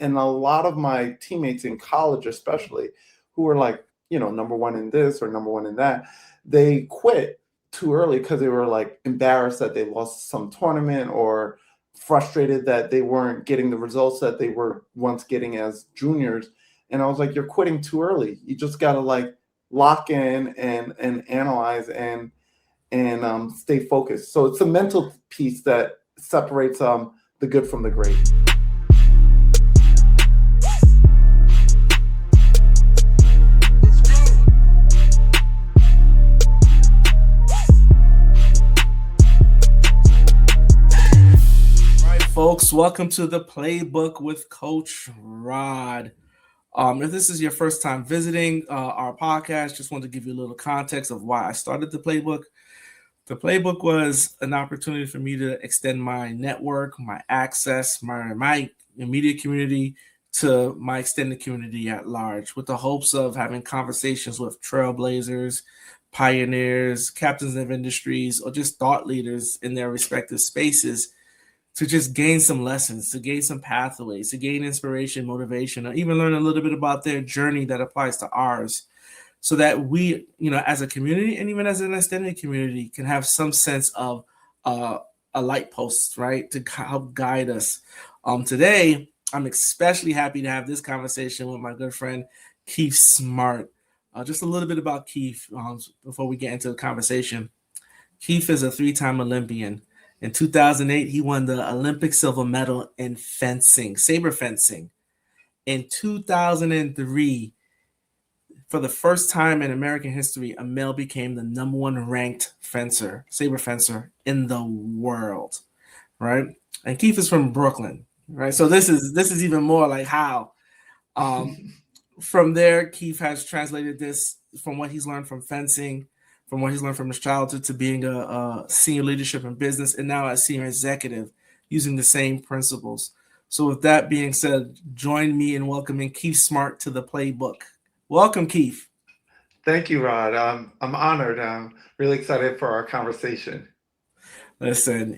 And a lot of my teammates in college, especially, who were like, number one in this or number one in that, they quit too early because they were like embarrassed that they lost some tournament or frustrated that they weren't getting the results that they were once getting as juniors. And I was like, you're quitting too early. You just got to like lock in and analyze and stay focused. So it's a mental piece that separates the good from the great. Folks, welcome to the Playbook with Coach Rod. If this is your first time visiting our podcast, just wanted to give you a little context of why I started the Playbook. The Playbook was an opportunity for me to extend my network, my access, my immediate community to my extended community at large, with the hopes of having conversations with trailblazers, pioneers, captains of industries, or just thought leaders in their respective spaces, to just gain some lessons, to gain some pathways, to gain inspiration, motivation, or even learn a little bit about their journey that applies to ours, so that we, as a community and even as an extended community, can have some sense of a light post, right, to help guide us. Today, I'm especially happy to have this conversation with my good friend, Keith Smart. Just a little bit about Keith before we get into the conversation. Keith is a 3-time Olympian. In 2008, he won the Olympic silver medal in fencing, saber fencing. In 2003, for the first time in American history, a male became the number 1 ranked fencer, saber fencer in the world, right? And Keith is from Brooklyn, right? So this is even more like how. From there, Keith has translated this from what he's learned from fencing, from what he's learned from his childhood, to being a senior leadership in business, and now a senior executive, using the same principles. So with that being said, join me in welcoming Keith Smart to the Playbook. Welcome, Keith. Thank you, Rod. I'm honored. I'm really excited for our conversation. Listen,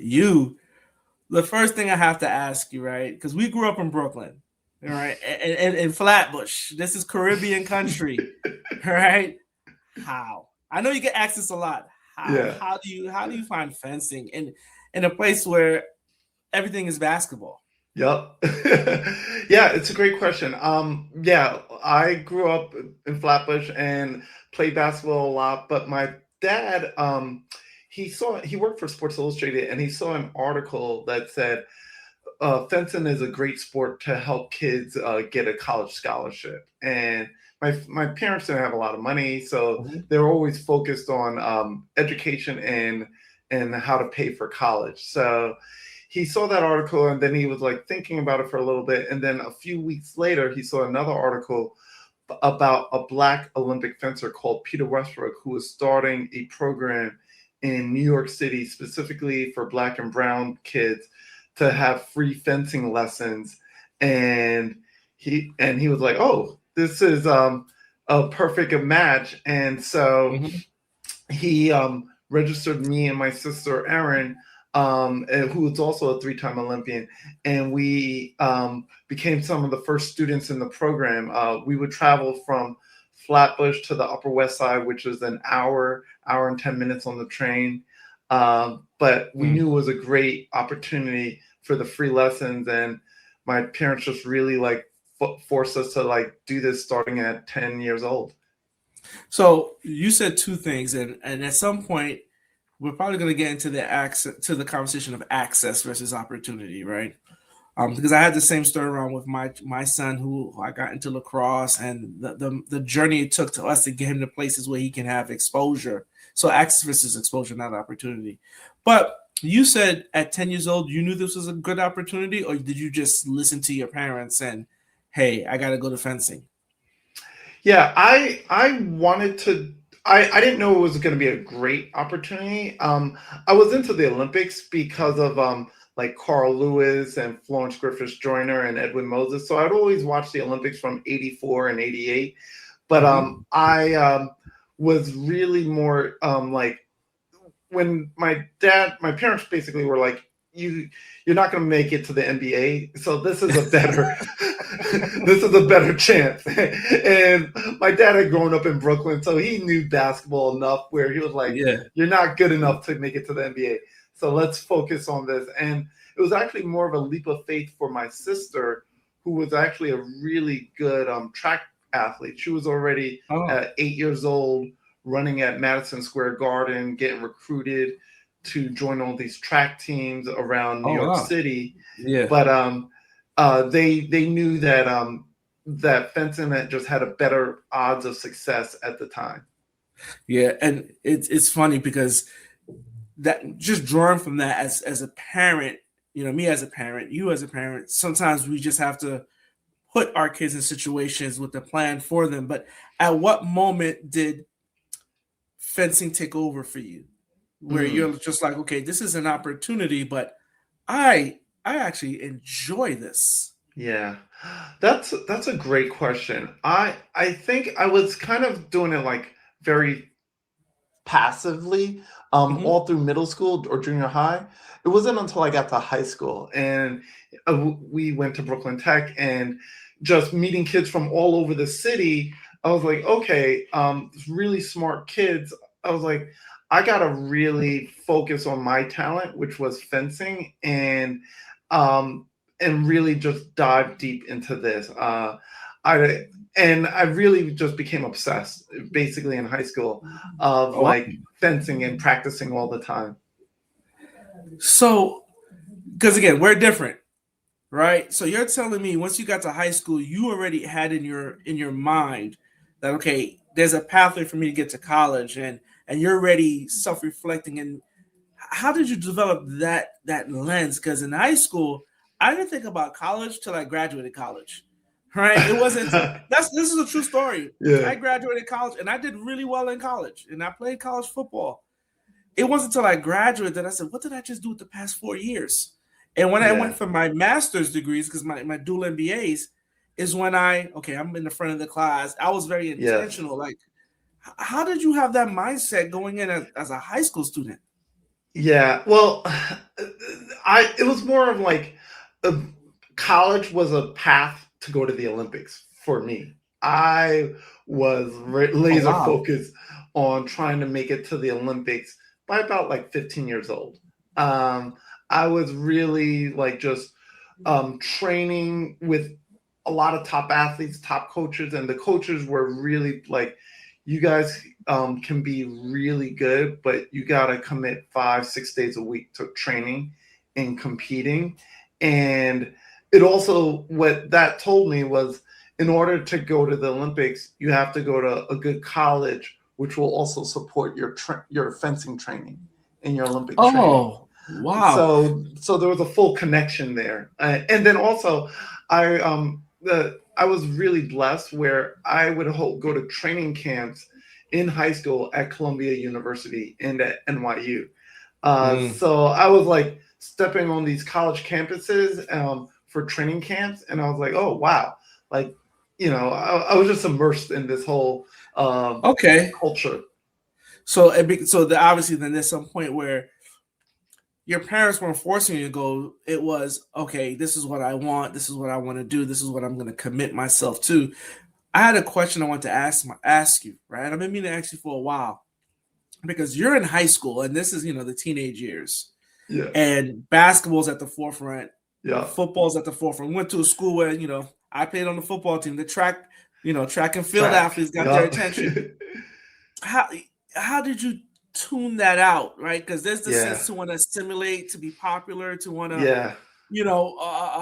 the first thing I have to ask you, right, because we grew up in Brooklyn, right, and in Flatbush. This is Caribbean country, right? How? I know you get asked this a lot. How do you find fencing in a place where everything is basketball? Yep. Yeah, it's a great question. I grew up in Flatbush and played basketball a lot, but my dad, he worked for Sports Illustrated, and he saw an article that said fencing is a great sport to help kids get a college scholarship. And my parents didn't have a lot of money, so they were always focused on education and how to pay for college. So he saw that article, and then he was like thinking about it for a little bit. And then a few weeks later, he saw another article about a Black Olympic fencer called Peter Westbrook, who was starting a program in New York City specifically for Black and brown kids to have free fencing lessons. And he was like, oh, this is a perfect match. And so he registered me and my sister, Erin, who is also a 3-time Olympian. And we became some of the first students in the program. We would travel from Flatbush to the Upper West Side, which is an hour and 10 minutes on the train. But we knew it was a great opportunity for the free lessons. And my parents just really forced us to do this starting at 10 years old. So you said two things, and at some point we're probably going to get into the conversation of access versus opportunity, right? Because I had the same story around with my son, who I got into lacrosse, and the journey it took to us to get him to places where he can have exposure. So access versus exposure, not opportunity. But you said at 10 years old you knew this was a good opportunity, or did you just listen to your parents and, hey, I got to go to fencing? Yeah, I wanted to. I didn't know it was going to be a great opportunity. I was into the Olympics because of Carl Lewis and Florence Griffiths Joyner and Edwin Moses. So I'd always watch the Olympics from '84 and '88. But I was really more when my parents basically were like, you're not going to make it to the NBA, so this is a better this is a better chance. And my dad had grown up in Brooklyn, so he knew basketball enough where he was like, Yeah. you're not good enough to make it to the NBA. So let's focus on this. And it was actually more of a leap of faith for my sister, who was actually a really good track athlete. She was already Oh. at 8 years old, running at Madison Square Garden, getting recruited to join all these track teams around New Oh York wow. City. Yeah. But they knew that that fencing had just had a better odds of success at the time. Yeah, and it's funny because that just drawing from that as a parent, me as a parent, you as a parent, sometimes we just have to put our kids in situations with a plan for them. But at what moment did fencing take over for you, where Mm. you're just like, okay, this is an opportunity, but I actually enjoy this. Yeah, that's a great question. I think I was kind of doing it like very passively Hmm. all through middle school or junior high. It wasn't until I got to high school and we went to Brooklyn Tech, and just meeting kids from all over the city, I was like, okay, really smart kids. I was like, I gotta really focus on my talent, which was fencing, um, and really just dive deep into this. I and I really just became obsessed, basically in high school, of Oh, like fencing and practicing all the time. so because again, we're different, right? So you're telling me once you got to high school, you already had in your mind that okay, there's a pathway for me to get to college, and you're already self-reflecting. And how did you develop that lens? Because in high school, I didn't think about college till I graduated college. Right? It wasn't. This is a true story. Yeah, I graduated college and I did really well in college, and I played college football. It wasn't until I graduated that I said, "What did I just do with the past 4 years?" And when I yeah, went for my master's degrees, because my dual MBAs, is when I'm in the front of the class. I was very yes. intentional. Like, how did you have that mindset going in as a high school student? Yeah, well, I it was more of like uh, college was a path to go to the Olympics for me. I was Oh laser wow. focused on trying to make it to the Olympics by about like 15 years old. Um, I was really like just training with a lot of top athletes, top coaches, and the coaches were really like, you guys can be really good, but you got to commit 5, 6 days a week to training and competing. And it also, what that told me was, in order to go to the Olympics, you have to go to a good college, which will also support your fencing training and your Olympic training. Oh wow. So there was a full connection there, and then also I was really blessed where I would go to training camps in high school at Columbia University and at NYU. Mm. So I was like stepping on these college campuses for training camps, and I was like, oh wow, like I was just immersed in this whole Okay. culture. Obviously then there's some point where your parents weren't forcing you to go. It was okay. This is what I want. This is what I want to do. This is what I'm going to commit myself to. I had a question I want to ask you. Right, I've been meaning to ask you for a while because you're in high school and this is the teenage years, Yeah, and basketball's at the forefront, yeah, football's at the forefront. We went to a school where I played on the football team. The track and field track. athletes got their Yeah, attention. How how did you tune that out, right? Because there's the yeah, sense to want to stimulate, to be popular, to want to yeah.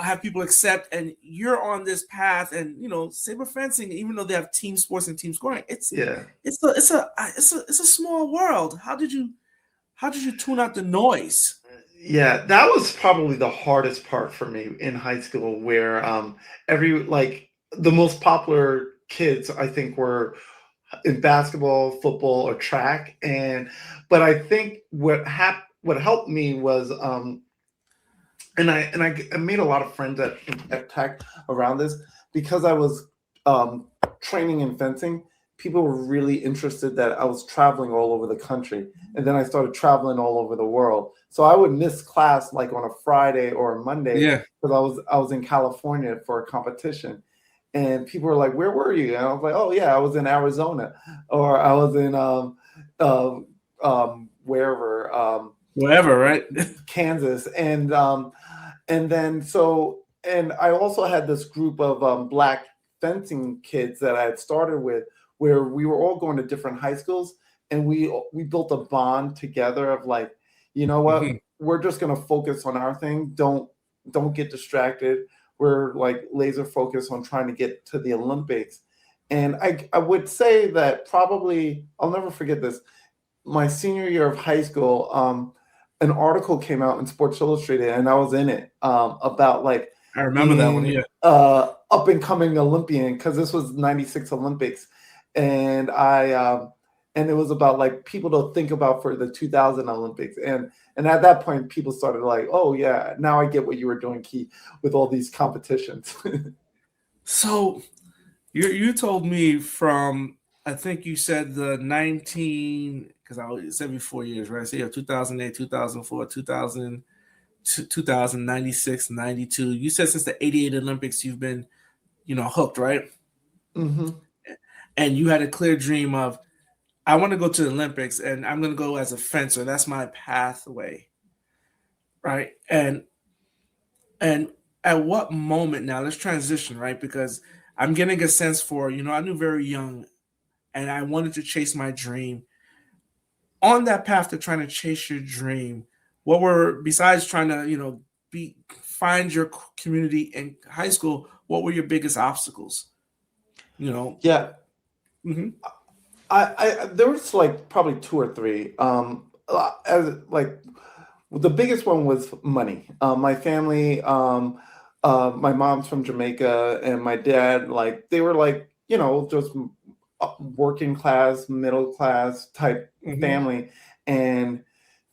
have people accept, and you're on this path. And saber fencing, even though they have team sports and team scoring, Yeah. it's a small world. How did you tune out the noise? Yeah, that was probably the hardest part for me in high school, where every like the most popular kids I think were in basketball, football, or track. And but I think what helped me was I made a lot of friends at Tech around this, because I was um, training in fencing. People were really interested that I was traveling all over the country, and then I started traveling all over the world. So I would miss class like on a Friday or a Monday Yeah. because I was in California for a competition, and people were like, "Where were you?" And I was like, "Oh yeah, I was in Arizona, or I was in wherever, Wherever, right? Kansas." And then so, and I also had this group of black fencing kids that I had started with, where we were all going to different high schools, and we built a bond together of like, you know what, Mhm. we're just gonna focus on our thing. Don't get distracted. We're like laser focused on trying to get to the Olympics. And I would say that probably I'll never forget this. My senior year of high school, an article came out in Sports Illustrated, and I was in it, about like I remember that one. being Yeah. up and coming Olympian, because this was '96 Olympics, and and it was about like people to think about for the 2000 Olympics, and at that point people started like, oh yeah, now I get what you were doing, Keith, with all these competitions. So you told me from, I think you said the 19, because I was 4 years, right? So yeah, 2008, 2004, 2000, 96, 92. You said since the 88 Olympics you've been, hooked, right? Hmm. And you had a clear dream of, I want to go to the Olympics and I'm going to go as a fencer. That's my pathway, right? And at what moment, now let's transition, right? Because I'm getting a sense for, I knew very young and I wanted to chase my dream. On that path to trying to chase your dream, what were, besides trying to, find your community in high school, what were your biggest obstacles? You know, Yeah, mm-hmm, I there was like probably two or three. As like the biggest one was money. My family, my mom's from Jamaica, and my dad, like they were like, just working class, middle class type mm-hmm, family, and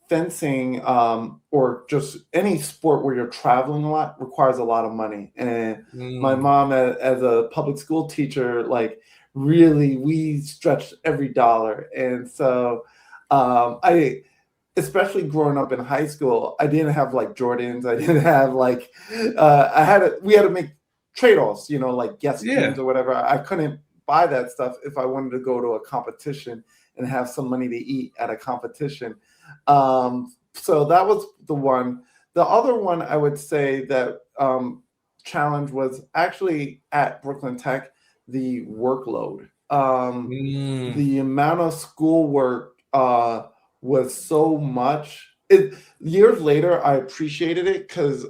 fencing, or just any sport where you're traveling a lot requires a lot of money. And my mm, mom, as a public school teacher, like really we stretched every dollar. And so I especially growing up in high school, I didn't have like Jordans. I didn't have like we had to make trade-offs, like Guess yeah, pins or whatever. I couldn't buy that stuff if I wanted to go to a competition and have some money to eat at a competition. So that was the one. The other one I would say that challenge was actually at Brooklyn Tech, the workload. mm, The amount of schoolwork was so much. Years later, I appreciated it because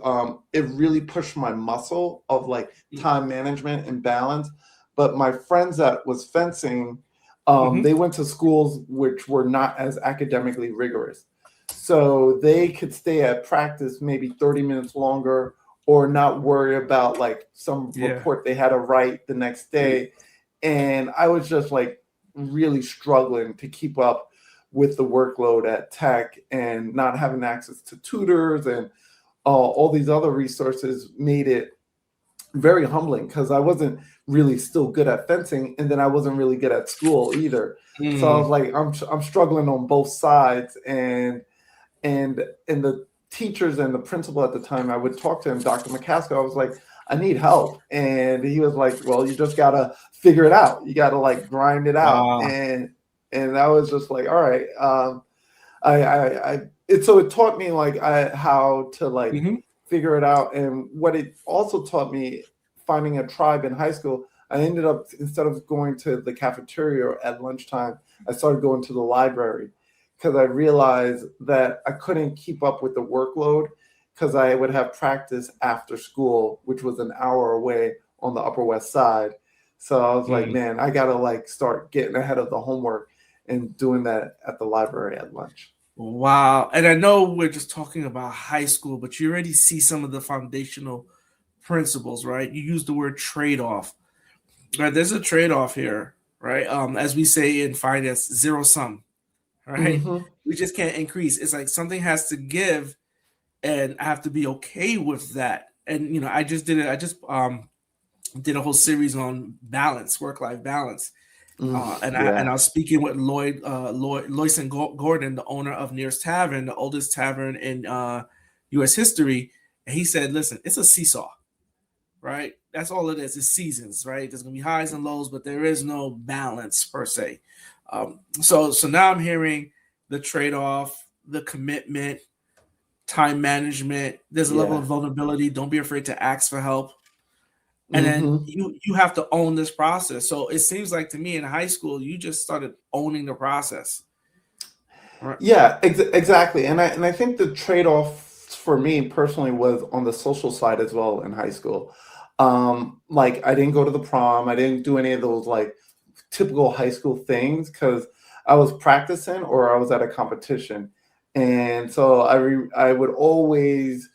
it really pushed my muscle of like time management and balance. But my friends that was fencing, mm-hmm, they went to schools which were not as academically rigorous. So they could stay at practice maybe 30 minutes longer, or not worry about like some yeah, report they had to write the next yeah, day. And I was just like really struggling to keep up with the workload at Tech, and not having access to tutors and all these other resources made it very humbling, because I wasn't really still good at fencing, and then I wasn't really good at school either. So I was mm, like, I'm struggling on both sides. And the teachers and the principal at the time, I would talk to him, Dr. McCaskill. I was like, I need help, and he was like, well, you just gotta figure it out. You gotta like grind it out. wow, And I was just like, all right. So it taught me like how to like mm-hmm, figure it out. And what it also taught me, finding a tribe in high school, I ended up, instead of going to the cafeteria at lunchtime, I started going to the library, because I realized that I couldn't keep up with the workload, because I would have practice after school, which was an hour away on the Upper West Side. So I was like, mm. man, I gotta like start getting ahead of the homework and doing that at the library at lunch. Wow. And I know we're just talking about high school, but you already see some of the foundational principles, right? You use the word trade-off. Right? There's a trade-off here, right? As we say in finance, zero sum, right? Mm-hmm. We just can't increase. It's like something has to give, and I have to be okay with that. And I just did it. I just did a whole series on balance, work-life balance. And I Yeah. was speaking with Loyson Gordon, the owner of Nearest Tavern, the oldest tavern in U.S. history, and he said, "Listen, it's a seesaw, right? That's all it is. It's seasons, right? There's gonna be highs and lows, but there is no balance per se. So now I'm hearing the trade-off, the commitment, time management. There's a level of Yeah. vulnerability. Don't be afraid to ask for help, and then Hmm. you have to own this process. So it seems like to me in high school, you just started owning the process. Right. Yeah, exactly. And I think the trade-off for me personally was on the social side as well in high school. Like I didn't go to the prom, I didn't do any of those like typical high school things because I was practicing or I was at a competition. And so I would always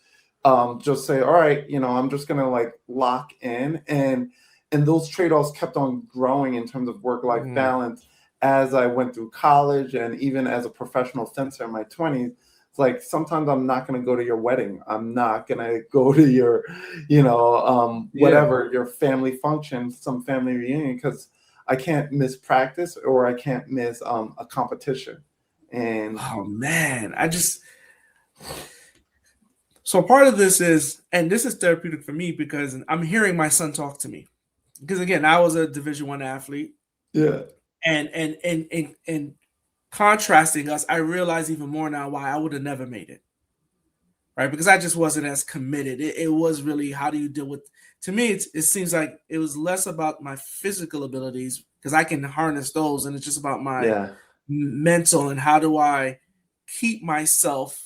just say, all right, I'm just gonna like lock in, and those trade-offs kept on growing in terms of work-life Mm, balance as I went through college and even as a professional fencer in my 20s. It's like sometimes I'm not going to go to your wedding. I'm not going to go to your, yeah. whatever, your family function, some family reunion, because I can't miss practice or I can't miss a competition. And Oh man, so part of this is, and this is therapeutic for me because I'm hearing my son talk to me. Because again, I was a Division I athlete, yeah, and contrasting us, I realize even more now why I would have never made it, right? Because I just wasn't as committed. It was really how do you deal with. To me, it seems like it was less about my physical abilities because I can harness those, and it's just about my yeah, mental and how do I keep myself,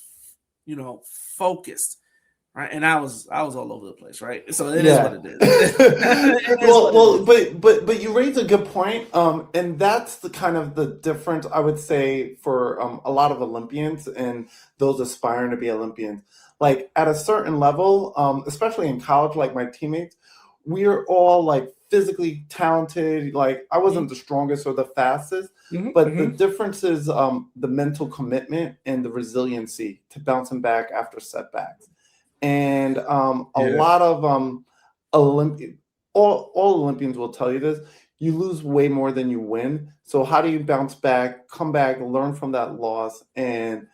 focused, right? And I was all over the place, right? So it is what yeah. it is. It is Well, what it is. but you raise a good point, and that's the kind of the difference I would say for a lot of Olympians and those aspiring to be Olympians. Like at a certain level, especially in college, like my teammates, we're all like physically talented. Like I wasn't the strongest or the fastest, Mm-hmm, but the mm-hmm. difference is the mental commitment and the resiliency to bouncing back after setbacks. And a Yeah. lot of Olympian, all Olympians will tell you this. You lose way more than you win. So how do you bounce back, come back, learn from that loss, and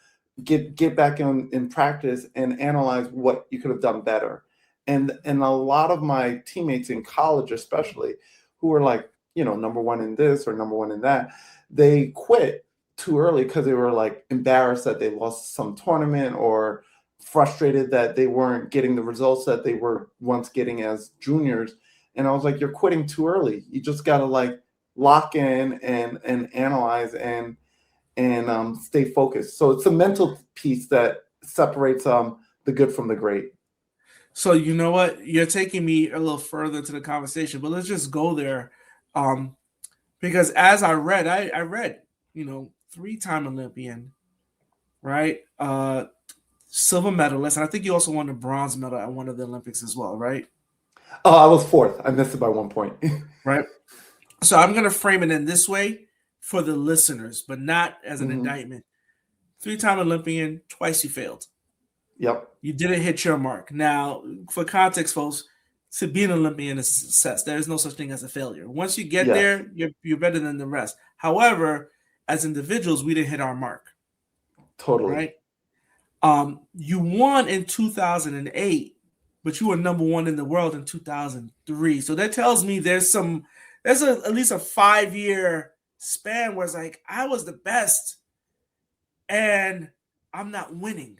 get back in practice and analyze what you could have done better? And a lot of my teammates in college, especially, who were like, number one in this or number one in that, they quit too early because they were like embarrassed that they lost some tournament or frustrated that they weren't getting the results that they were once getting as juniors. And I was like, you're quitting too early. You just gotta like lock in and analyze and stay focused. So it's a mental piece that separates the good from the great. So you know what? You're taking me a little further to the conversation, but let's just go there. Um, because as I read, 3-time Olympian, right? Silver medalist, and I think you also won a bronze medal at one of the Olympics as well, right? Oh, I was fourth. I missed it by 1 point. Right. So I'm gonna frame it in this way for the listeners, but not as an Hmm. indictment. 3-time Olympian, twice you failed. Yep. You didn't hit your mark. Now, for context, folks, to be an Olympian is success. There is no such thing as a failure. Once you get Yes. there, you're better than the rest. However, as individuals, we didn't hit our mark, Totally. right? You won in 2008, but you were number one in the world in 2003. So that tells me at least a 5-year span where it's like I was the best and I'm not winning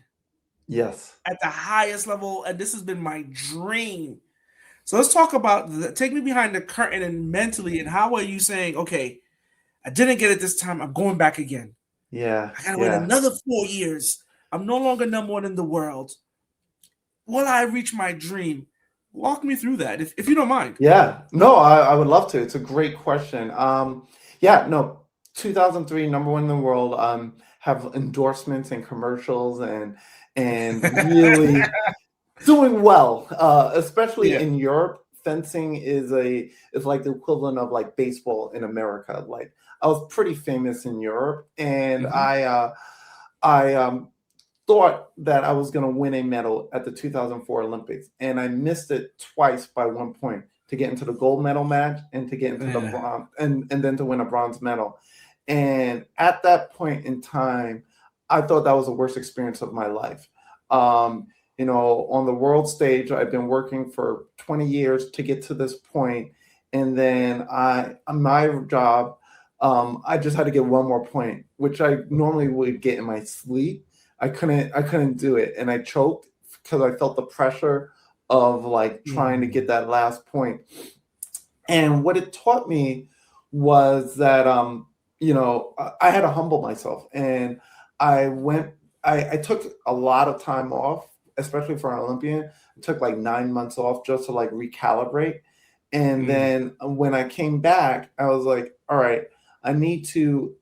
Yes. at the highest level, and this has been my dream. So let's talk about take me behind the curtain and mentally, and how are you saying, okay, I didn't get it this time, I'm going back again. Yeah. I gotta wait Yeah. another 4 years. I'm no longer number one in the world. Will I reach my dream? Walk me through that, if you don't mind. Yeah, no, I would love to. It's a great question. Yeah, no, 2003, number one in the world. Have endorsements and commercials and really doing well. Especially Yeah. in Europe, fencing is like the equivalent of like baseball in America. Like I was pretty famous in Europe, and Mm-hmm. I thought that I was going to win a medal at the 2004 Olympics, and I missed it twice by 1 point to get into the gold medal match and to get into the Yeah. bronze and then to win a bronze medal. And at that point in time, I thought that was the worst experience of my life. Um, on the world stage, I've been working for 20 years to get to this point, and then my job, I just had to get one more point, which I normally would get in my sleep. I couldn't do it, and I choked because I felt the pressure of like trying to get that last point. And what it taught me was that I had to humble myself, and I went. I took a lot of time off, especially for an Olympian. I took like 9 months off just to like recalibrate. And then when I came back, I was like, all right, I need to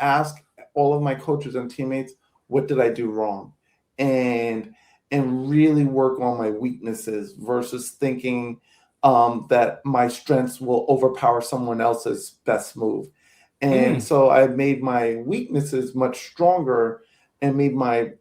ask all of my coaches and teammates, what did I do wrong? And really work on my weaknesses versus thinking that my strengths will overpower someone else's best move. And so I made my weaknesses much stronger and made my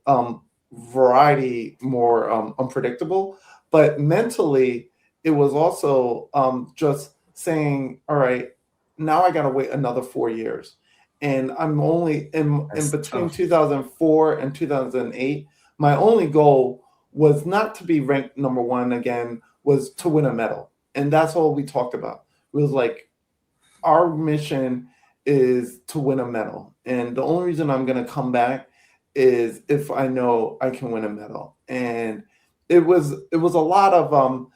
variety more unpredictable. But mentally, it was also just saying, all right, now I got to wait another 4 years. And I'm only in between 2004 and 2008. My only goal was not to be ranked number one again, was to win a medal. And that's all we talked about. It was like, our mission is to win a medal. And the only reason I'm going to come back is if I know I can win a medal. And it was a lot of,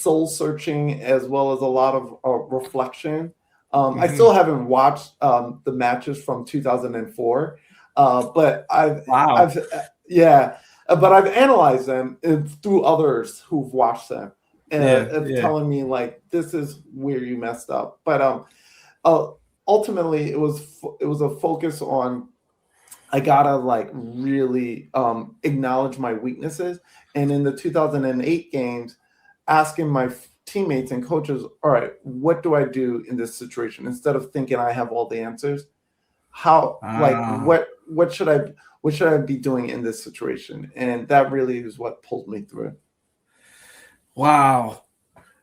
soul searching as well as a lot of reflection. I still haven't watched the matches from 2004, but but I've analyzed them through others who've watched them and telling me like, this is where you messed up. But ultimately, it was a focus on, I gotta like really acknowledge my weaknesses. And in the 2008 games, asking my teammates and coaches, all right, what do I do in this situation? Instead of thinking I have all the answers, what should I be doing in this situation? And that really is what pulled me through. Wow.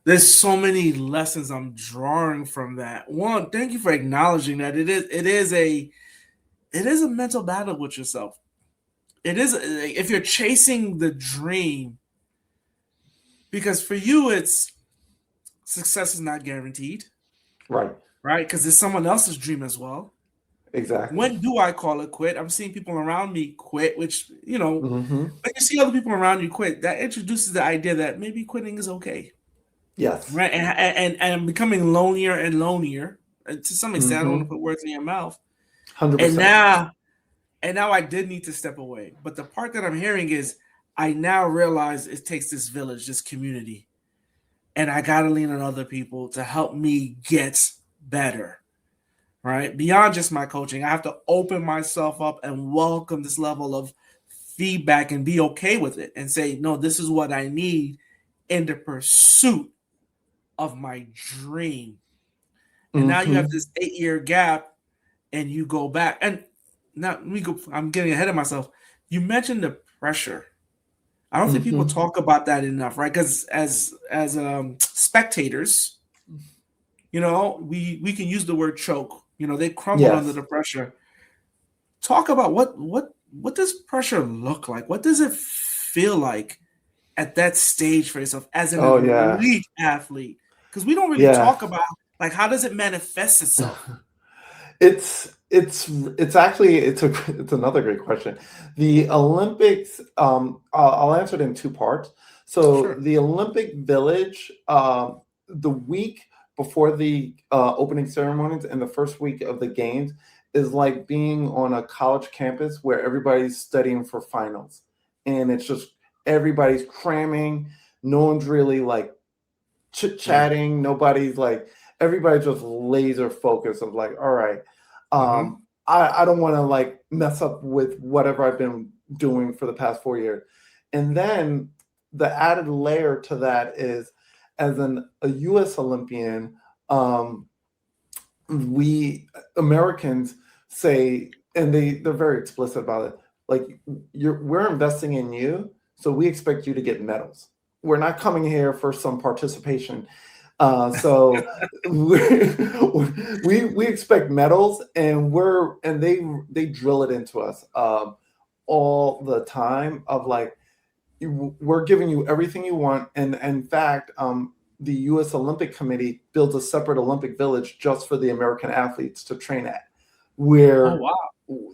There's so many lessons I'm drawing from that. One, thank you for acknowledging that it is a mental battle with yourself. It is, if you're chasing the dream, because for you, it's success is not guaranteed. Right. Right? Because it's someone else's dream as well. Exactly. When do I call it quit? I'm seeing people around me quit, which, when you see other people around you quit, that introduces the idea that maybe quitting is okay. Yes. Right. And I'm becoming lonelier and lonelier. And to some extent, I don't want to put words in your mouth. 100%. And now I did need to step away. But the part that I'm hearing is I now realize it takes this village, this community. And I got to lean on other people to help me get better. Right? Beyond just my coaching, I have to open myself up and welcome this level of feedback and be okay with it and say, no, this is what I need in the pursuit of my dream. And now you have this 8-year gap and you go back. And now I'm getting ahead of myself. You mentioned the pressure. I don't think people talk about that enough, right? Because as spectators, we can use the word choke. They crumble under the pressure. Talk about what does pressure look like? What does it feel like at that stage for yourself as an elite athlete? Because we don't really talk about like, how does it manifest itself? It's another great question. The Olympics, I'll answer it in two parts. So the Olympic Village, the week before the opening ceremonies and the first week of the games is like being on a college campus where everybody's studying for finals. And it's just everybody's cramming. No one's really like chit-chatting. Nobody's like, everybody's just laser focused of like, all right, I don't want to like mess up with whatever I've been doing for the past 4 years. And then the added layer to that is, as a U.S. Olympian, we Americans say, and they're very explicit about it, like, we're investing in you, so we expect you to get medals. We're not coming here for some participation. So we expect medals, and they drill it into us all the time of like, we're giving you everything you want. And in fact, the U.S. Olympic Committee builds a separate Olympic village just for the American athletes to train at, Oh where wow.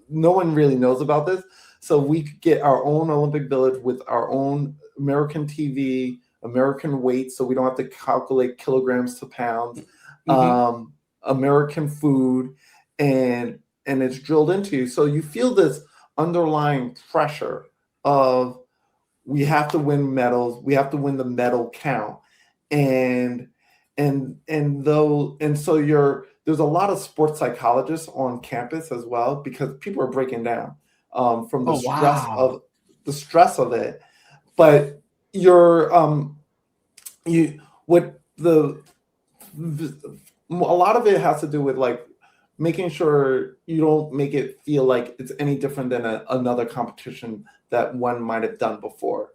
no one really knows about this. So we could get our own Olympic village with our own American TV, American weight, so we don't have to calculate kilograms to pounds, Mm-hmm. American food, and it's drilled into you. So you feel this underlying pressure of we have to win medals, we have to win the medal count, and so there's a lot of sports psychologists on campus as well because people are breaking down from Oh wow. the stress of it. But you're you what the a lot of it has to do with like making sure you don't make it feel like it's any different than another competition that one might have done before.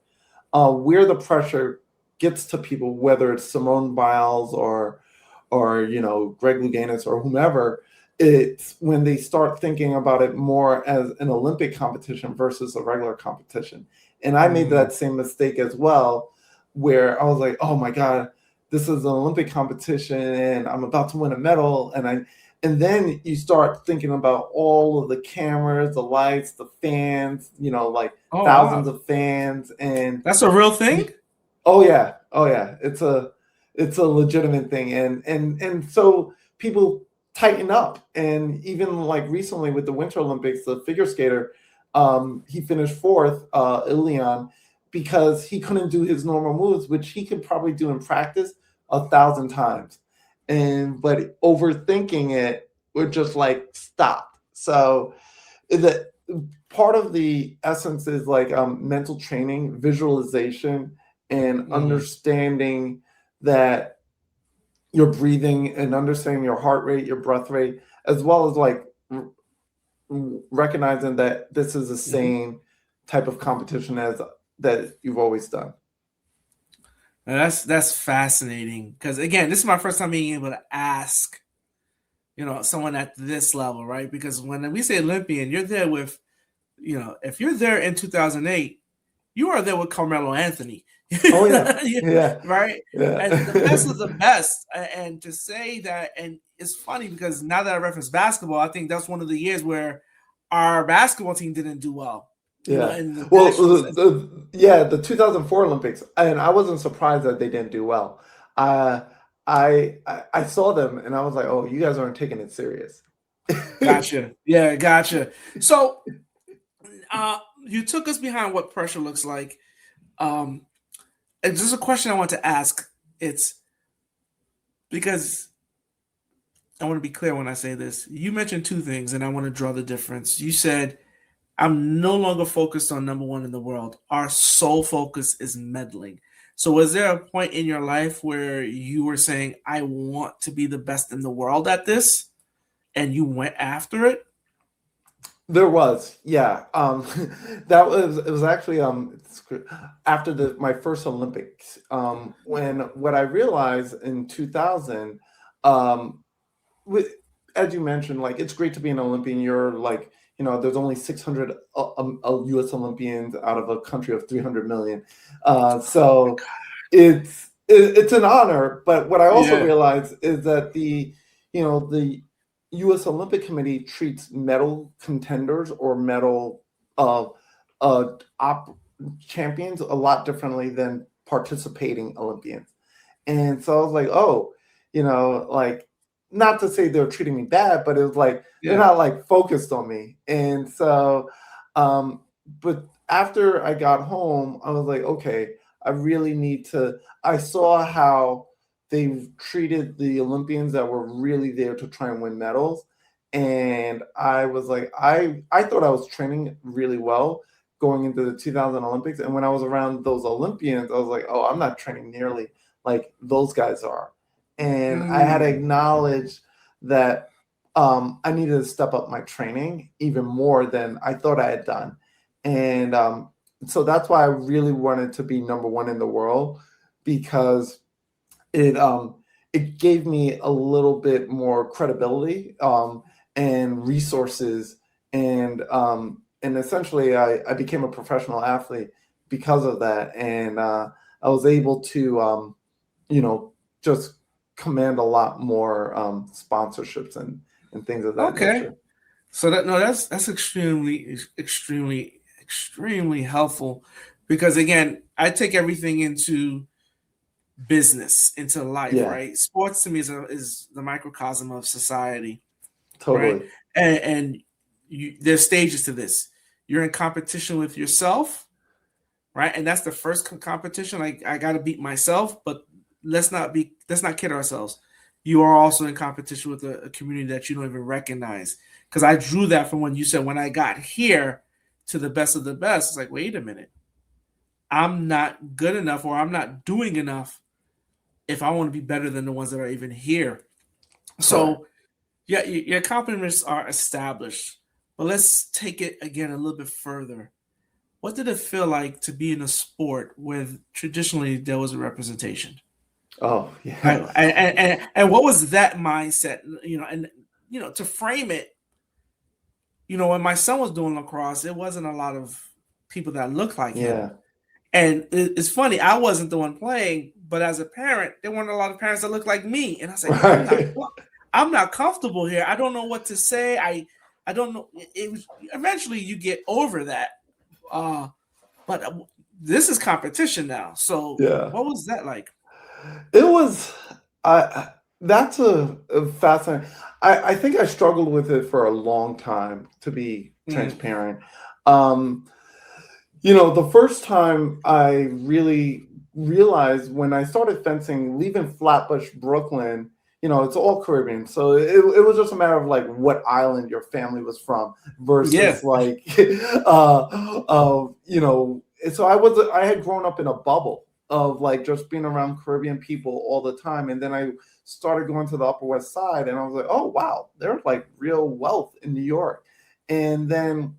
Where the pressure gets to people, whether it's Simone Biles or Greg Louganis or whomever, it's when they start thinking about it more as an Olympic competition versus a regular competition. And I made Mm. that same mistake as well, where I was like, oh my God, this is an Olympic competition and I'm about to win a medal. And then you start thinking about all of the cameras, the lights, the fans, like Oh thousands wow. of fans. And That's a real thing? oh yeah, oh yeah. It's a legitimate thing. And so people tighten up. And even like recently with the Winter Olympics, the figure skater, he finished fourth, Ilion, because he couldn't do his normal moves, which he could probably do in practice 1,000 times. But overthinking it would just like stop. So the part of the essence is like mental training, visualization, and Mm. understanding that you're breathing and understanding your heart rate, your breath rate, as well as like recognizing that this is the Mhm. same type of competition as that you've always done. Now, that's fascinating because again, this is my first time being able to ask, someone at this level, right? Because when we say Olympian, you're there with, if you're there in 2008, you are there with Carmelo Anthony, Oh yeah, yeah, right? And the best yeah, of the best. And to say that, and it's funny because now that I reference basketball, I think that's one of the years where our basketball team didn't do well, yeah. in the Well, national sense. the 2004 Olympics, and I wasn't surprised that they didn't do well. Uh, I saw them and I was like, oh, you guys aren't taking it serious. Gotcha. Yeah, gotcha. So, you took us behind what pressure looks like. Um, and just a question I want to ask. It's because I want to be clear when I say this. You mentioned two things, and I want to draw the difference. You said, I'm no longer focused on number one in the world. Our sole focus is meddling. So, was there a point in your life where you were saying, I want to be the best in the world at this, and you went after it? There was, yeah. That was it was actually after my first Olympics. When what I realized in 2000, um, with as you mentioned, like it's great to be an Olympian. You're like there's only 600 U.S. Olympians out of a country of 300 million, so it's an honor. But what I also Yeah. realized is that the U.S. Olympic Committee treats medal contenders or medal uh, uh, op- champions a lot differently than participating Olympians. And so I was like, oh, like not to say they're treating me bad, but it was like they're Yeah. not like focused on me. And so, um, but after I got home, I was like, okay, I really need to. I saw how they treated the Olympians that were really there to try and win medals. And I was like, I thought I was training really well going into the 2000 Olympics. And when I was around those Olympians, I was like, oh, I'm not training nearly like those guys are. And I had to Mm. acknowledge that I needed to step up my training even more than I thought I had done. And so that's why I really wanted to be number one in the world because it it gave me a little bit more credibility and resources and essentially I became a professional athlete because of that, and I was able to just command a lot more sponsorships and things of that Okay. nature. So that's extremely helpful, because again, I take everything into business, into life, Yeah, right? Sports to me is the microcosm of society, right? totally. And there's stages to this. You're in competition with yourself, right? And that's the first competition. I got to beat myself, but let's not kid ourselves. You are also in competition with a community that you don't even recognize. Because I drew that from when you said, when I got here to the best of the best, it's like, wait a minute, I'm not good enough, or I'm not doing enough if I want to be better than the ones that are even here. Correct. So yeah, your accomplishments are established, but let's take it again a little bit further. What did it feel like to be in a sport where traditionally there was a representation? Oh, yeah. Right? And what was that mindset? And to frame it, when my son was doing lacrosse, it wasn't a lot of people that looked like him. Yeah. And it's funny, I wasn't the one playing, but as a parent, there weren't a lot of parents that looked like me. And I was like, Right. I'm not comfortable here. I don't know what to say. I don't know. It was eventually you get over that. But this is competition now. So Yeah. what was that like? It was, that's a fascinating. I think I struggled with it for a long time, to be Mm. transparent. Um, the first time I really realized when I started fencing, leaving Flatbush, Brooklyn, it's all Caribbean. So it was just a matter of like what island your family was from Yeah. versus like, so I had grown up in a bubble of like just being around Caribbean people all the time. And then I started going to the Upper West Side and I was like, oh, wow, there's like real wealth in New York. And then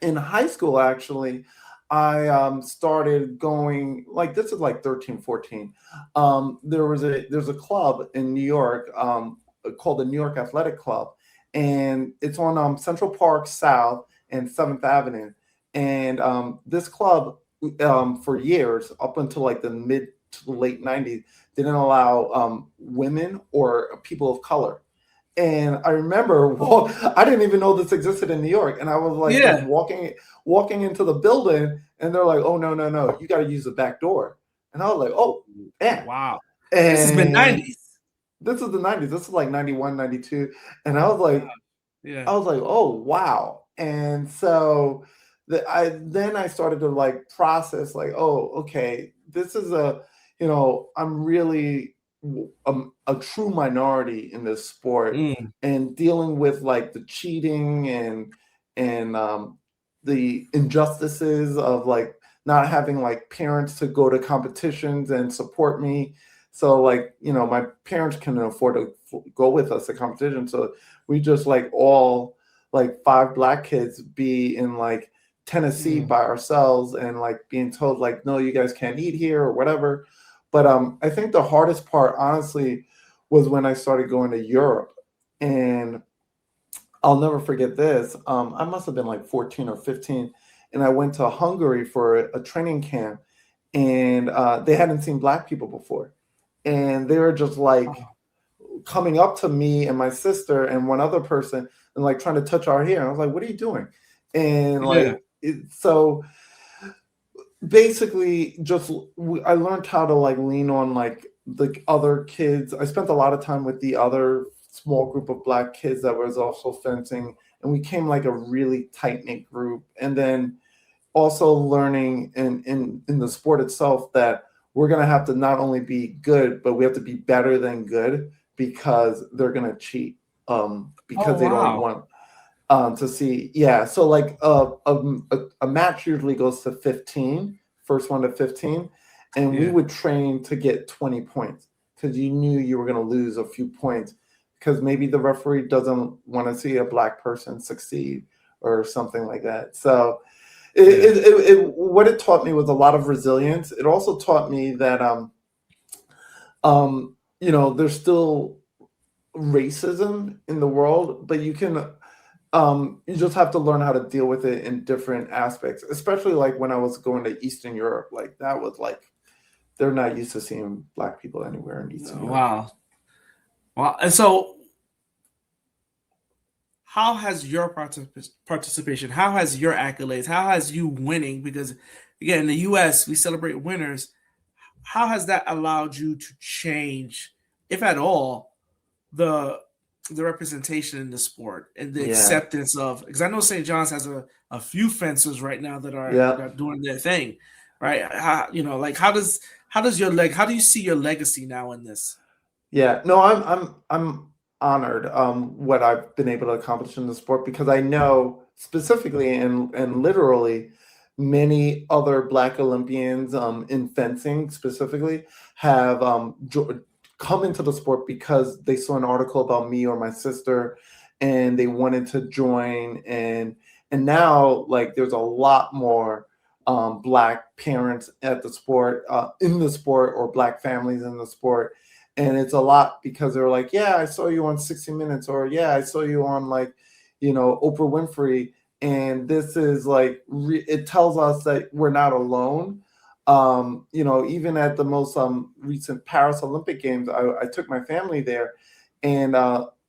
in high school, actually, I started going, like, this is like 13, 14. There's a club in New York called the New York Athletic Club, and it's on Central Park South and 7th Avenue. And this club, for years, up until like the mid to the late 90s, didn't allow women or people of color. And I remember, I didn't even know this existed in New York, and I was like just Yeah. walking into the building, and they're like, "Oh, no, no, no, you got to use the back door." And I was like, "Oh, man!" Wow. This has been And 90s. this is the 90s. This is like 91, 92, and I was Wow. like, Yeah. "Oh, wow!" And so I started to like process, like, "Oh, okay, this is I'm really a true minority in this sport, Mm. and dealing with like the cheating and the injustices of like not having like parents to go to competitions and support me. So like, my parents couldn't afford to go with us to competition, so we just like all like 5 Black kids be in like Tennessee Mm. by ourselves and like being told like, no, you guys can't eat here or whatever. But I think the hardest part, honestly, was when I started going to Europe. And I'll never forget this. I must have been like 14 or 15, and I went to Hungary for a training camp, and they hadn't seen Black people before. And they were just like Oh, coming up to me and my sister and one other person and like trying to touch our hair. And I was like, what are you doing? And yeah. so basically I learned how to like lean on like the other kids. I spent a lot of time with the other small group of Black kids that was also fencing, and we came like a really tight knit group. And then also learning in the sport itself that we're going to have to not only be good, but we have to be better than good, because they're going to cheat, Oh because they don't wow. want to see. Yeah, so like a match usually goes to 15, first one to 15, and we Yeah. would train to get 20 points, because you knew you were going to lose a few points, because maybe the referee doesn't want to see a Black person succeed or something like that. So Yeah. what it taught me was a lot of resilience. It also taught me that there's still racism in the world, but you can you just have to learn how to deal with it in different aspects, especially like when I was going to Eastern Europe. Like that was like they're not used to seeing black people anywhere in Eastern Europe. Wow. Wow. And so how has your participation, how has your accolades, how has you winning? Because again, in the US, we celebrate winners. How has that allowed you to change, if at all, the representation in the sport and the Yeah, acceptance of, because I know St. John's has a few fencers right now that yeah, are doing their thing, right? Like how does your how do you see your legacy now in this? yeah. No, I'm honored what I've been able to accomplish in the sport because I know specifically and literally many other Black Olympians in fencing specifically have come into the sport because they saw an article about me or my sister and they wanted to join and now like there's a lot more Black parents at the sport in the sport or Black families in the sport, and it's a lot because they're like, yeah, I saw you on 60 Minutes, or yeah, I saw you on like, Oprah Winfrey, and this is like it tells us that we're not alone. Even at the most recent Paris Olympic Games, I took my family there, and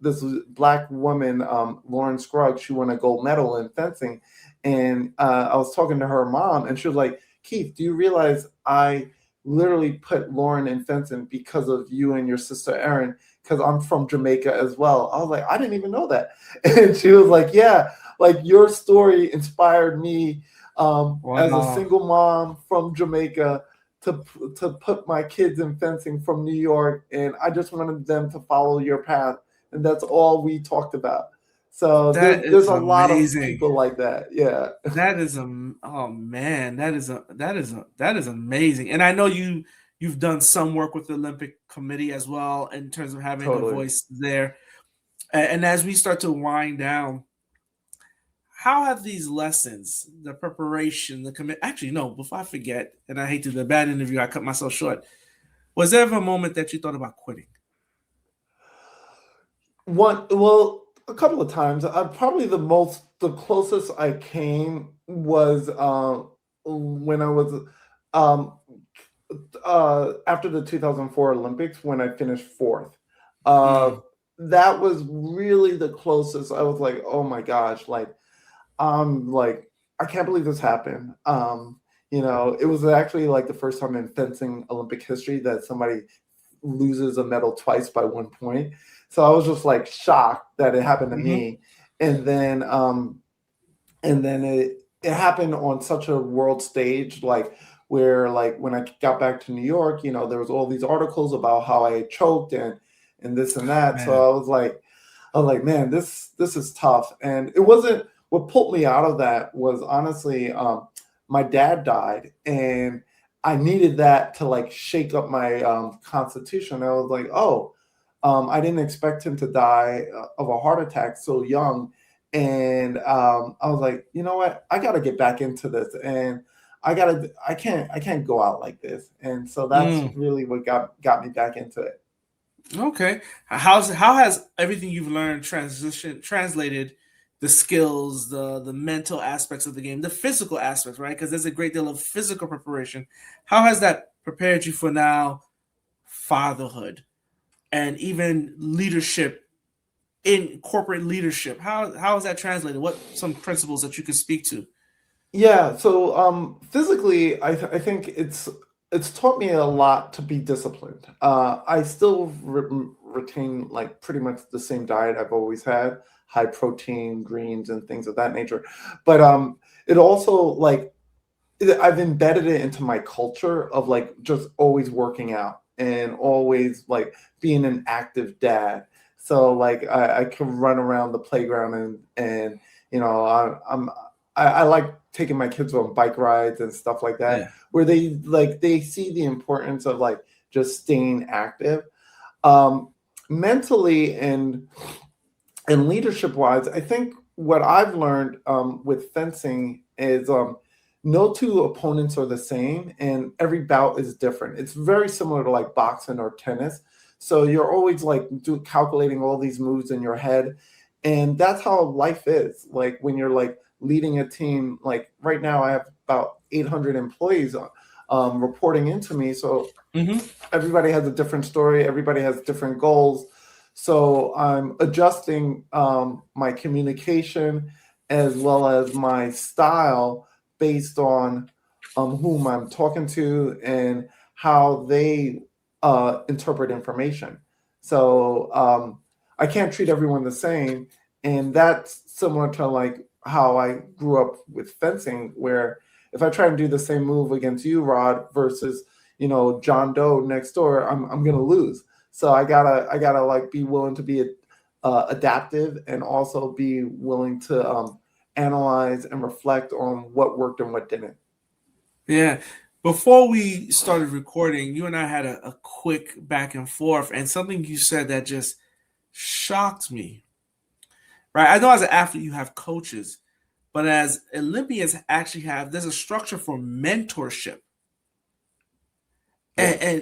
this Black woman, Lauren Scruggs, she won a gold medal in fencing, and I was talking to her mom, and she was like, Keith, do you realize I literally put Lauren in fencing because of you and your sister Erin, because I'm from Jamaica as well. I was like, I didn't even know that. And she was like, yeah, like your story inspired me as a Wow. single mom from Jamaica to put my kids in fencing from New York. And I just wanted them to follow your path. And that's all we talked about. So That there's is a lot of amazing. people like that. Yeah, That is oh man, that is amazing. And I know you've done some work with the Olympic Committee as well in terms of having a totally. voice there. And as we start to wind down, how have these lessons, the preparation, the commit? Actually, no. Before I forget, and I hate to do a bad interview, I cut myself short. Was there ever a moment that you thought about quitting? Well, a couple of times. Probably the closest I came was when I was um, after the 2004 Olympics when I finished fourth. Uh, Mm, that was really the closest. I was like, oh my gosh, like I can't believe this happened. It was actually like the first time in fencing Olympic history that somebody loses a medal twice by 1 point. So I was just like shocked that it happened to hmm me. And then it happened on such a world stage, like where like when I got back to New York, there was all these articles about how I choked and this and that. So Man. I was like, man, this is tough. And it wasn't what pulled me out of that was honestly my dad died and I needed that to like shake up my constitution. I was like, oh, I didn't expect him to die of a heart attack so young. And I was like, you know what? I got to get back into this, and I can't go out like this. And so that's Mm, really what got me back into it. okay. How has everything you've learned translated the skills, the mental aspects of the game, the physical aspects, right? Because there's a great deal of physical preparation. How has that prepared you for now fatherhood and even leadership in corporate leadership? How is that translated? What some principles that you could speak to? Yeah, so physically, I think it's taught me a lot to be disciplined. I still retain like pretty much the same diet I've always had, high protein, greens, and things of that nature. But it also like I've embedded it into my culture of like just always working out and always like being an active dad. So like I can run around the playground and I like taking my kids on bike rides and stuff like that, Yeah. where they see the importance of like just staying active, um, mentally and leadership wise. I think what I've learned with fencing is no two opponents are the same, and every bout is different. It's very similar to like boxing or tennis. So you're always like calculating all these moves in your head, And that's how life is. Like when you're like leading a team, like right now I have about 800 employees reporting into me. So Mm-hmm. everybody has a different story, everybody has different goals. So I'm adjusting my communication as well as my style based on whom I'm talking to and how they interpret information. So I can't treat everyone the same. And that's similar to like how I grew up with fencing, where if I try and do the same move against you, Rod, versus John Doe next door, I'm gonna lose. So I gotta like be willing to be adaptive and also be willing to analyze and reflect on what worked and what didn't. Yeah. Before we started recording, you and I had a quick back and forth, and something you said that just shocked me. Right? I know as an athlete you have coaches, but as Olympians actually there's a structure for mentorship. Yeah.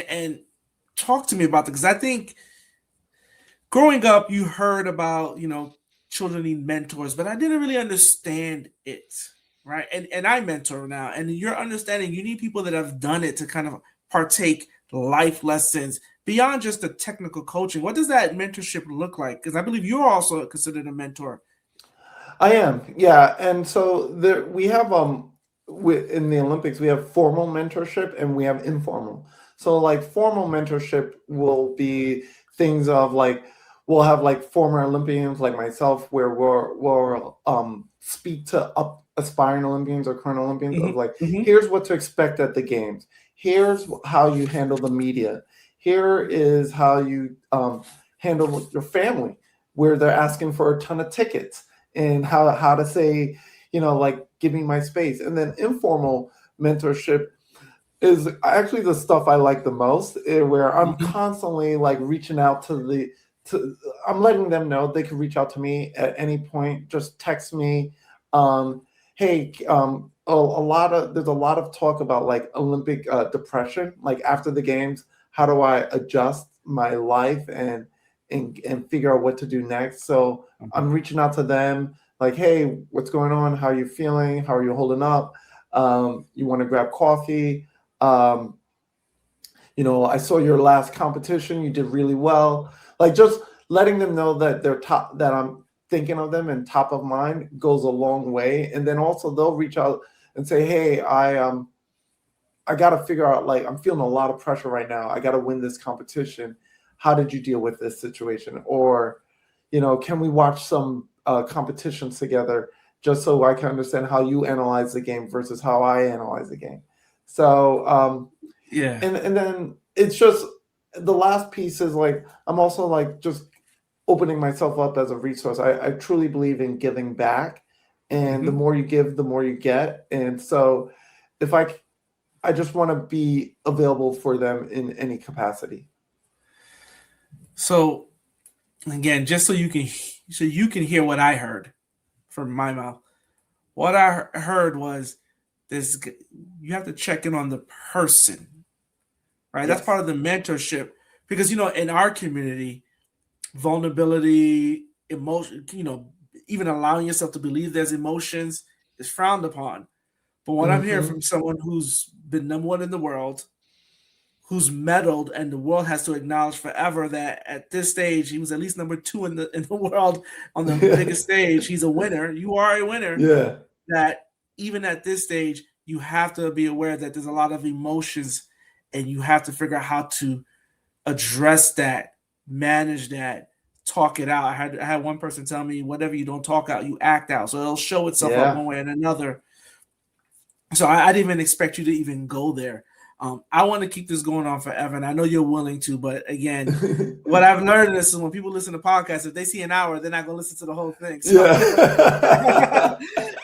And talk to me about that, because I think growing up you heard about children need mentors, but I didn't really understand it, right? And I mentor now, and you're understanding you need people that have done it to kind of partake life lessons beyond just the technical coaching. What does that mentorship look like? Because I believe you're also considered a mentor. I am, yeah. And so there we have in the Olympics we have formal mentorship and we have informal. So like formal mentorship will be things of like we'll have like former Olympians like myself where we'll speak to aspiring Olympians or current Olympians of Mm-hmm, like mm-hmm. here's what to expect at the games. Here's how you handle the media. Here is how you handle your family where they're asking for a ton of tickets and how to say, like give me my space. And then informal mentorship is actually the stuff I like the most, where I'm Mm-hmm. constantly like reaching out to I'm letting them know they can reach out to me at any point. Just text me. Hey, there's a lot of talk about like Olympic depression. Like after the games, how do I adjust my life and figure out what to do next? So I'm reaching out to them like, hey, what's going on? How are you feeling? How are you holding up? You want to grab coffee? Um, I saw your last competition. You did really well. Like just letting them know that that I'm thinking of them and top of mind goes a long way. And then also they'll reach out and say, hey, I got to figure out, like, I'm feeling a lot of pressure right now. I got to win this competition. How did you deal with this situation? Or, can we watch some competitions together just so I can understand how you analyze the game versus how I analyze the game? So, Yeah. and then it's just the last piece is like, I'm also like just opening myself up as a resource. I truly believe in giving back. And the Mm-hmm. more you give, the more you get. And so if I just want to be available for them in any capacity. So again, just so you can hear what I heard from my mouth. What I heard was this: you have to check in on the person, right? That's Yes. part of the mentorship, because in our community, vulnerability, emotion, even allowing yourself to believe there's emotions is frowned upon. But what I'm hearing Mm-hmm. from someone who's been number one in the world, who's medaled, and the world has to acknowledge forever that at this stage he was at least number two in the world on the biggest stage. He's a winner. You are a winner. Yeah. That even at this stage, you have to be aware that there's a lot of emotions, and you have to figure out how to address that, manage that, talk it out. I had one person tell me, whatever you don't talk out, you act out. So it'll show itself up Yeah. one way and another. So I didn't even expect you to even go there. I want to keep this going on forever, and I know you're willing to. But again, what I've learned is when people listen to podcasts, if they see an hour, they're not going to listen to the whole thing. So Yeah.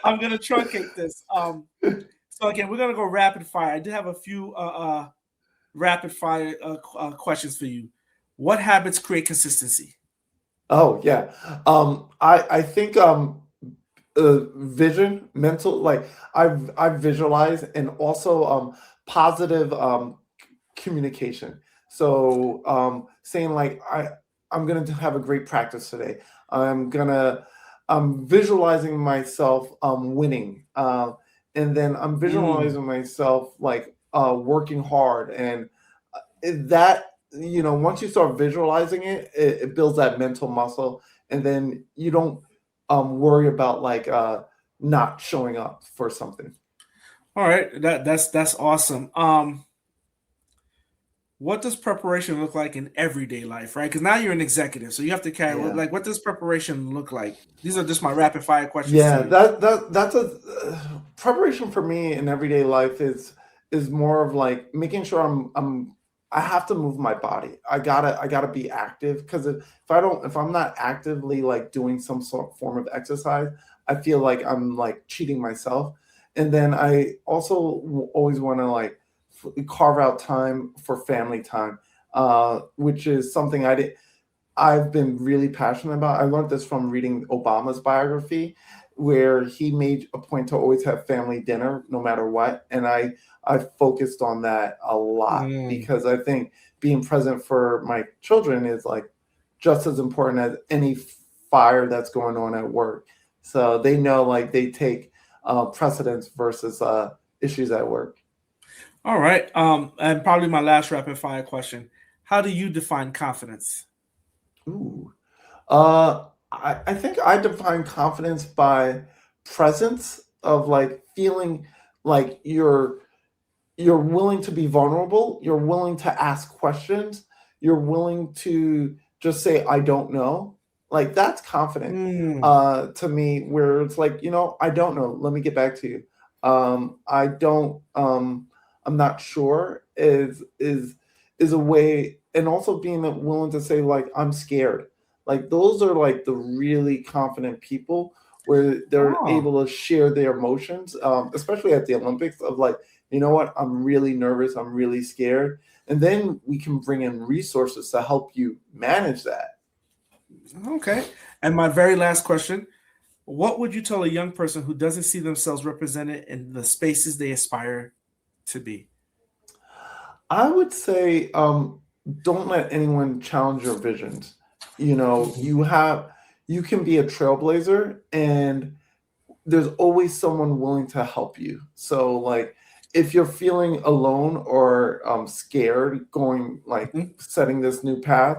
I'm going to truncate this. So again, we're going to go rapid fire. I did have a few rapid fire questions for you. What habits create consistency? Oh yeah. I think vision, mental, like I've visualized, and also positive communication. So saying like I'm gonna have a great practice today. I'm visualizing myself winning, and then I'm Mm. visualizing myself like working hard, and that once you start visualizing it, it builds that mental muscle, and then you don't worry about like not showing up for something. All right, that's awesome. What does preparation look like in everyday life, right? Because now you're an executive, so you have to carry Yeah. like what does preparation look like? These are just my rapid fire questions to Yeah, you. that's a preparation for me in everyday life is more of like making sure I have to move my body. I gotta be active because if I'm not actively like doing some sort of form of exercise, I feel like I'm like cheating myself. And then I also always want to like carve out time for family time, which is something I've been really passionate about. I learned this from reading Obama's biography, where he made a point to always have family dinner no matter what. And I focused on that a lot Mm. because I think being present for my children is like just as important as any fire that's going on at work. So they know like they take precedence versus issues at work. All right. And probably my last rapid fire question: how do you define confidence? Ooh. I think I define confidence by presence of like feeling like you're willing to be vulnerable, you're willing to ask questions, you're willing to just say I don't know. Like that's confident Mm. to me, where it's like, I don't know, let me get back to you. I don't I'm not sure is a way, and also being willing to say like I'm scared. Like those are like the really confident people where they're Oh. able to share their emotions, especially at the Olympics, of like, you know what, I'm really nervous, I'm really scared. And then we can bring in resources to help you manage that. Okay. And my very last question: what would you tell a young person who doesn't see themselves represented in the spaces they aspire to be? I would say don't let anyone challenge your visions. Mhm. You can be a trailblazer, and there's always someone willing to help you. So like if you're feeling alone or scared going like Mhm. setting this new path,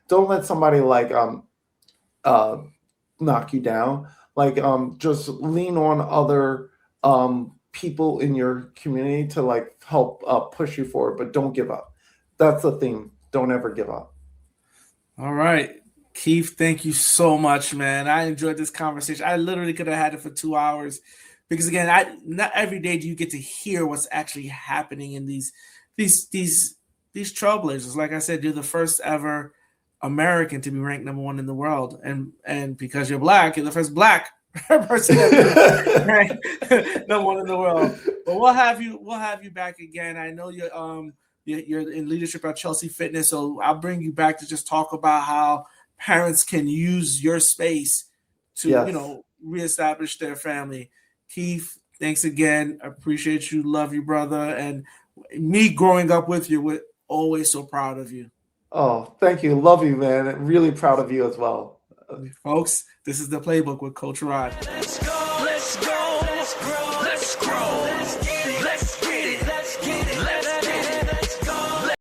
don't let somebody like uh knock you down. Like just lean on other people in your community to like help push you forward, but don't give up. That's the thing. Don't ever give up. All right. Keith, thank you so much, man. I enjoyed this conversation. I literally could have had it for 2 hours because again, I not every day do you get to hear what's actually happening in these these these trailblazers. Like I said, you're the first ever American to be ranked number one in the world, and because you're black, you're the first black person ever to be ranked number one in the world. But we'll have you back again. I know you're in leadership at Chelsea Fitness, so I'll bring you back to just talk about how parents can use your space to, Yes. reestablish their family. Keith, thanks again. I appreciate you. Love you, brother. And me growing up with you, we're always so proud of you. Oh, thank you. Love you, man. Really proud of you as well. Folks, this is the Playbook with Coach Rod. Let's go.